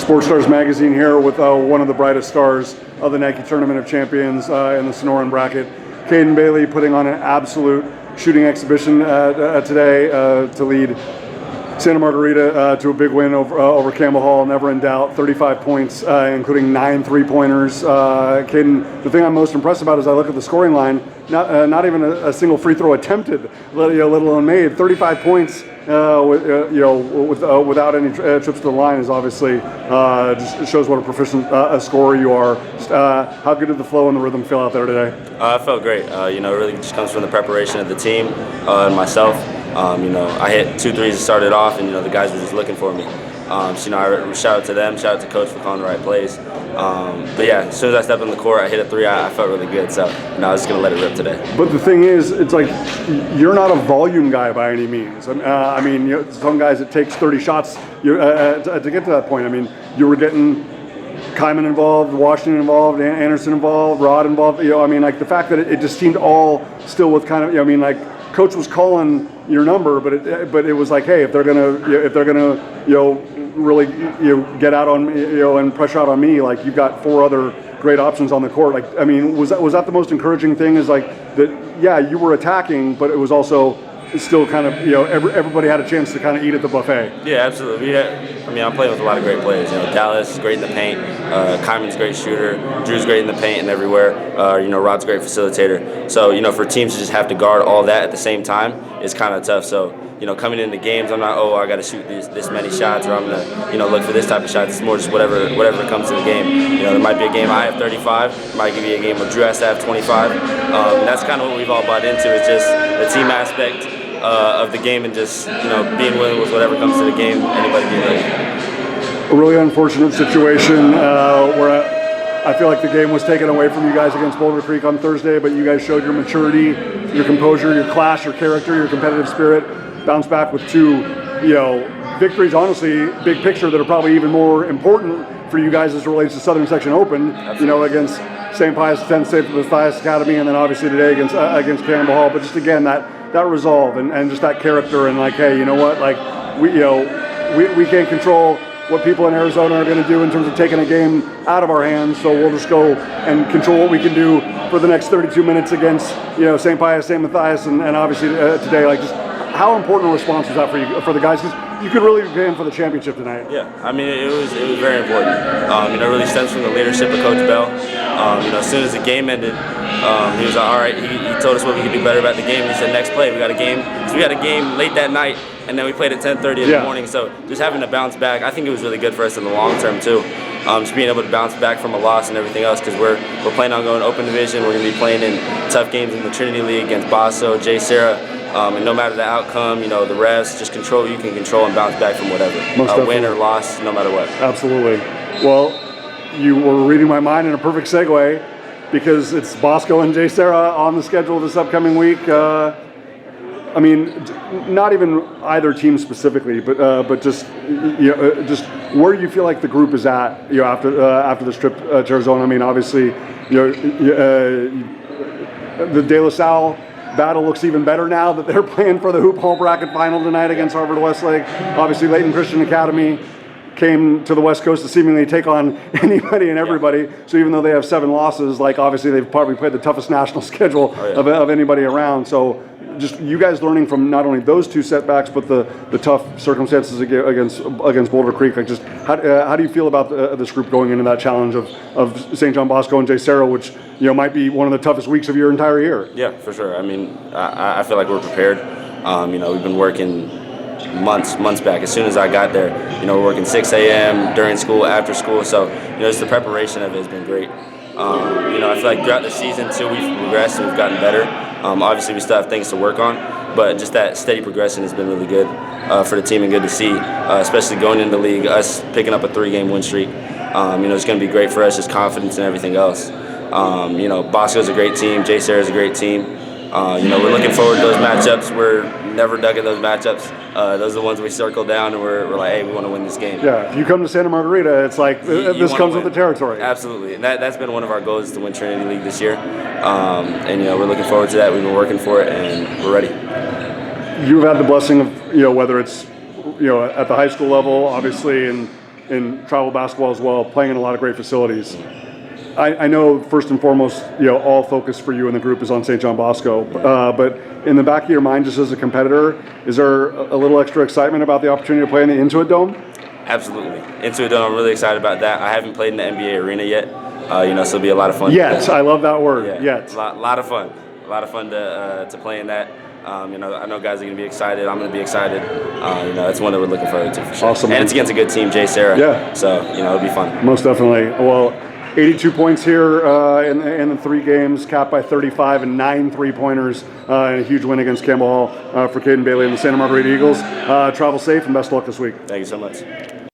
Sports Stars Magazine here with one of the brightest stars of the Nike Tournament of Champions in the Sonoran Bracket. Kaiden Bailey putting on an absolute shooting exhibition today to lead Santa Margarita to a big win over Campbell Hall, never in doubt. 35 points, including 9 3-pointers. Kaiden, the thing I'm most impressed about is I look at the scoring line, not even a single free throw attempted, let alone made. 35 points without any trips to the line is obviously just shows what a proficient scorer you are. How good did the flow and the rhythm feel out there today? I felt great. It really just comes from the preparation of the team and myself. I hit 2 threes to start it off, and the guys were just looking for me. I shout out to them, shout out to Coach for calling the right plays. But yeah, as soon as I stepped on the court, I hit a 3. I felt really good, so I was just gonna let it rip today. But the thing is, it's like you're not a volume guy by any means. Some guys it takes 30 shots to get to that point. I mean, you were getting Kyman involved, Washington involved, Anderson involved, Rod involved. The fact that it just seemed all still with kind of, Coach was calling your number, but it was like, hey, if they're gonna really get out on me, and pressure out on me, like you've got 4 other great options on the court. Was that the most encouraging thing? Is like that? Yeah, you were attacking, but it was also still kind of everybody had a chance to kind of eat at the buffet. Yeah, absolutely. I'm playing with a lot of great players. Dallas is great in the paint. Kyman's a great shooter. Drew's great in the paint and everywhere. Rod's a great facilitator. So for teams to just have to guard all that at the same time is kind of tough. So coming into games, I'm not I got to shoot this many shots, or I'm gonna look for this type of shots. It's more just whatever comes to the game. There might be a game I have 35. Might give you a game where Drew has to have 25. And that's kind of what we've all bought into. Is just the team aspect of the game, and just being willing with whatever comes to the game. Anybody be ready. A really unfortunate situation where I feel like the game was taken away from you guys against Boulder Creek on Thursday, but you guys showed your maturity, your composure, your class, your character, your competitive spirit. Bounced back with 2, victories. Honestly, big picture that are probably even more important for you guys as it relates to Southern Section Open. Absolutely. Against St. Pius X-St, Matthias Academy, and then obviously today against Campbell Hall. But just again that resolve and just that character, and like, hey, you know what? Like we can't control what people in Arizona are going to do in terms of taking a game out of our hands. So we'll just go and control what we can do for the next 32 minutes against St. Pius, St. Matthias, and obviously today. Like, just how important a response was that for the guys? Because you could really be in for the championship tonight. Yeah, it was very important. It really stems from the leadership of Coach Bell. As soon as the game ended, he was like, all right. He told us what we could do better about the game. He said, next play, we got a game. So we had a game late that night, and then we played at 10:30 in the morning. So just having to bounce back, I think it was really good for us in the long term too. Just being able to bounce back from a loss and everything else, because we're planning on going open division. We're going to be playing in tough games in the Trinity League against Bosco and JSerra. And no matter the outcome, the refs, just control what you can control and bounce back from whatever. Win or loss, no matter what. Absolutely. Well, you were reading my mind in a perfect segue, because it's Bosco and JSerra on the schedule this upcoming week. Not even either team specifically, but just just where do you feel like the group is at after this trip to Arizona? Obviously, the De La Salle battle looks even better now that they're playing for the Hoophall Bracket final tonight against Harvard Westlake. Obviously, Layton Christian Academy came to the West Coast to seemingly take on anybody and everybody. Yeah. So even though they have 7 losses, obviously they've probably played the toughest national schedule of anybody around. So just you guys learning from not only those 2 setbacks, but the tough circumstances against Boulder Creek. Just how do you feel about this group going into that challenge of St. John Bosco and JSerra, which might be one of the toughest weeks of your entire year? Yeah, for sure. I feel like we're prepared. We've been working months back. As soon as I got there, we're working 6 a.m. during school, after school. So just the preparation of it has been great. I feel like throughout the season too, we've progressed and we've gotten better. Obviously, we still have things to work on, but just that steady progression has been really good for the team and good to see, especially going into the league, us picking up a 3-game win streak. It's going to be great for us, just confidence and everything else. Bosco's a great team, JSerra's a great team. We're looking forward to those matchups. We're never dug at those matchups. Those are the ones we circle down, and we're like, hey, we want to win this game. Yeah, if you come to Santa Margarita, it's like this comes with the territory. Absolutely, and that's been one of our goals, to win Trinity League this year. We're looking forward to that. We've been working for it, and we're ready. You've had the blessing of whether it's at the high school level, obviously, and in travel basketball as well, playing in a lot of great facilities. I know first and foremost, all focus for you and the group is on St. John Bosco. But in the back of your mind, just as a competitor, is there a little extra excitement about the opportunity to play in the Intuit Dome? Absolutely. Intuit Dome, I'm really excited about that. I haven't played in the NBA arena yet, so it'll be a lot of fun. Yet, I love that word, yeah, yet. A lot of fun. A lot of fun to play in that. I know guys are going to be excited. I'm going to be excited. It's one that we're looking forward to for sure. Awesome. And it's against a good team, JSerra. Yeah. So, it'll be fun. Most definitely. Well, 82 points here in the 3 games, capped by 35 and 9 3-pointers, and a huge win against Campbell Hall for Kaiden Bailey and the Santa Margarita Eagles. Travel safe and best of luck this week. Thank you so much.